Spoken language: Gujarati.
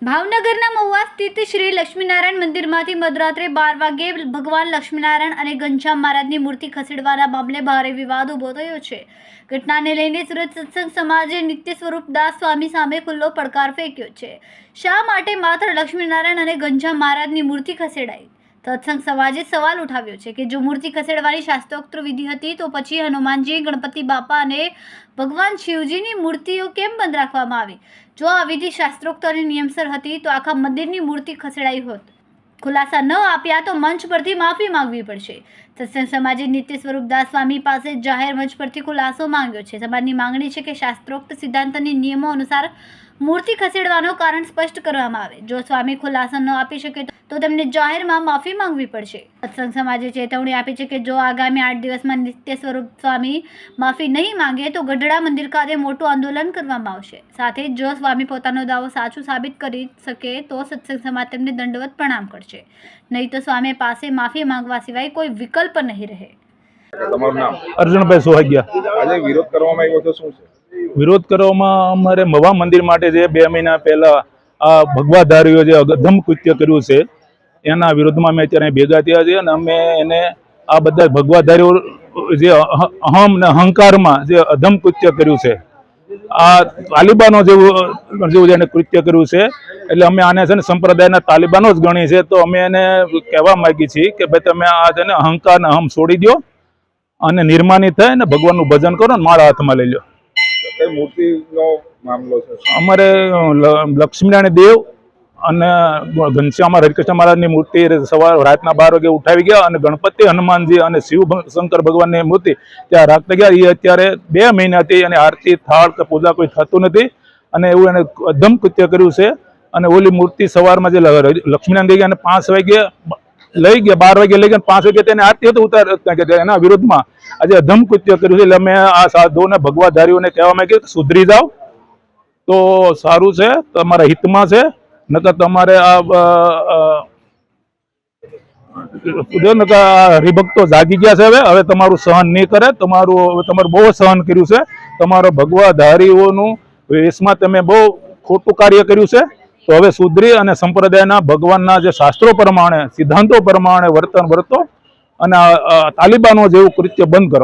ભાવનગરના મહુવા સ્થિત શ્રી લક્ષ્મીનારાયણ મંદિરમાંથી મધરાત્રે 12 વાગ્યે ભગવાન લક્ષ્મીનારાયણ અને ઘનશ્યામ મહારાજની મૂર્તિ ખસેડવાના મામલે ભારે વિવાદ ઊભો થયો છે। ઘટનાને લઈને સુરત સત્સંગ સમાજે નિત્ય સ્વરૂપ દાસ સ્વામી સામે ખુલ્લો પડકાર ફેંક્યો છે। શા માટે માત્ર લક્ષ્મીનારાયણ અને ઘનશ્યામ મહારાજની મૂર્તિ ખસેડાઈ? સત્સંગ સમાજે સવાલ ઉઠાવ્યો છે કે જો મૂર્તિ ખસેડવાની શાસ્ત્રોક્ત વિધિ હતી તો પછી હનુમાનજી, ગણપતિ બાપા અને ભગવાન શિવજીની મૂર્તિઓ કેમ બંધ રાખવામાં આવી? જો આ વિધિ શાસ્ત્રોક્ત અને નિયમસર હતી તો આખા મંદિરની મૂર્તિ ખસેડાઈ હોત। ખુલાસા ન આપ્યા તો મંચ પરથી માફી માંગવી પડશે। સત્સંગ સમાજે નિત્ય સ્વરૂપ દાસ સ્વામી પાસે જાહેર મંચ પરથી ખુલાસો માંગ્યો છે। સમાજની માંગણી છે કે શાસ્ત્રોક્ત સિદ્ધાંત અને નિયમો અનુસાર મૂર્તિ ખસેડવાનું કારણ સ્પષ્ટ કરવામાં આવે। જો સ્વામી ખુલાસો ન આપી શકે તો તેમને જાહેરમાં માફી માંગવી પડશે। સત્સંગ સમાજે ચેતવણી આપી છે કે જો આગામી 8 દિવસમાં નિત્ય સ્વરૂપ સ્વામી માફી નહીં માંગે તો ગઢડા મંદિર ખાતે મોટું આંદોલન કરવામાં આવશે। સાથે જો સ્વામી પોતાનો દાવો સાચું સાબિત કરી શકે તો સત્સંગ સમાજ તેમને દંડવત પ્રણામ કરશે, નહીં તો સ્વામી પાસે માફી માંગવા સિવાય કોઈ વિકલ્પ નહીં રહે। તમારું નામ? અર્જુનભાઈ સોહાગિયા। આજે વિરોધ કરવામાં આવ્યો તો શું છે? વિરોધ કરવામાં અમારે મવા મંદિર માટે જે 2 મહિના પહેલા આ ભગવાધારીઓ જે અધમ કૃત્ય કર્યું છે એના વિરોધમાં અમે અત્યારે ભેગા થયા છીએ અને અમે એને આ બધા ભગવાધારીઓ જે અહમ ને અહંકારમાં જે અધમ કૃત્ય કર્યું છે, આ તાલિબાનો જેવું એને કૃત્ય કર્યું છે, એટલે અમે આને છે ને સંપ્રદાયના તાલિબાનો જ ગણી છે। તો અમે એને કહેવા માંગીએ છીએ કે ભાઈ તમે આ છે ને અહંકાર ને અહમ છોડી દો અને નિર્માની થાય ને ભગવાનનું ભજન કરો ને માળા હાથમાં લઈ લો। કઈ મૂર્તિનો મામલો છે? અમારે લક્ષ્મીનારાયણ દેવ અને ઘનશ્યામ હરિકૃષ્ણ મહારાજની મૂર્તિ સવાર રાતના 12 વાગે ઉઠાવી ગયા અને ગણપતિ, હનુમાનજી અને શિવ શંકર ભગવાનની મૂર્તિ ત્યાં રાખતા ગયા। એ અત્યારે 2 મહિનાથી અને આરતી, થાળ કે પૂજા કોઈ થતું નથી અને એવું એને અધમ કૃત્ય કર્યું છે। અને ઓલી મૂર્તિ સવારમાં જે લક્ષ્મીનારાયણ દઈ ગયા અને 5 વાગે લઈ ગયા, 12 વાગે લઈ ગયા, 5 વાગે તેને આરતી હતો ઉતાર એના વિરોધમાં આજે અધમ કૃત્ય કર્યું છે। એટલે અમે આ સાધુઓને ભગવાધારીઓને કહેવા માંગીએ કે સુધરી જાઓ તો સારું છે, તમારા હિતમાં છે, નકર તમારે હરિભક્તો જાગી ગયા છે, હવે તમારું સહન નહીં કરે, તમારું બહુ સહન કર્યું છે, તમારો ભગવાધારીઓનું વેશમાં તમે બહુ ખોટું કાર્ય કર્યું છે, તો હવે સુધરી અને સંપ્રદાયના ભગવાનના જે શાસ્ત્રો પ્રમાણે, સિદ્ધાંતો પ્રમાણે વર્તન વર્તો અને તાલિબાનો જેવું કૃત્ય બંધ કરો।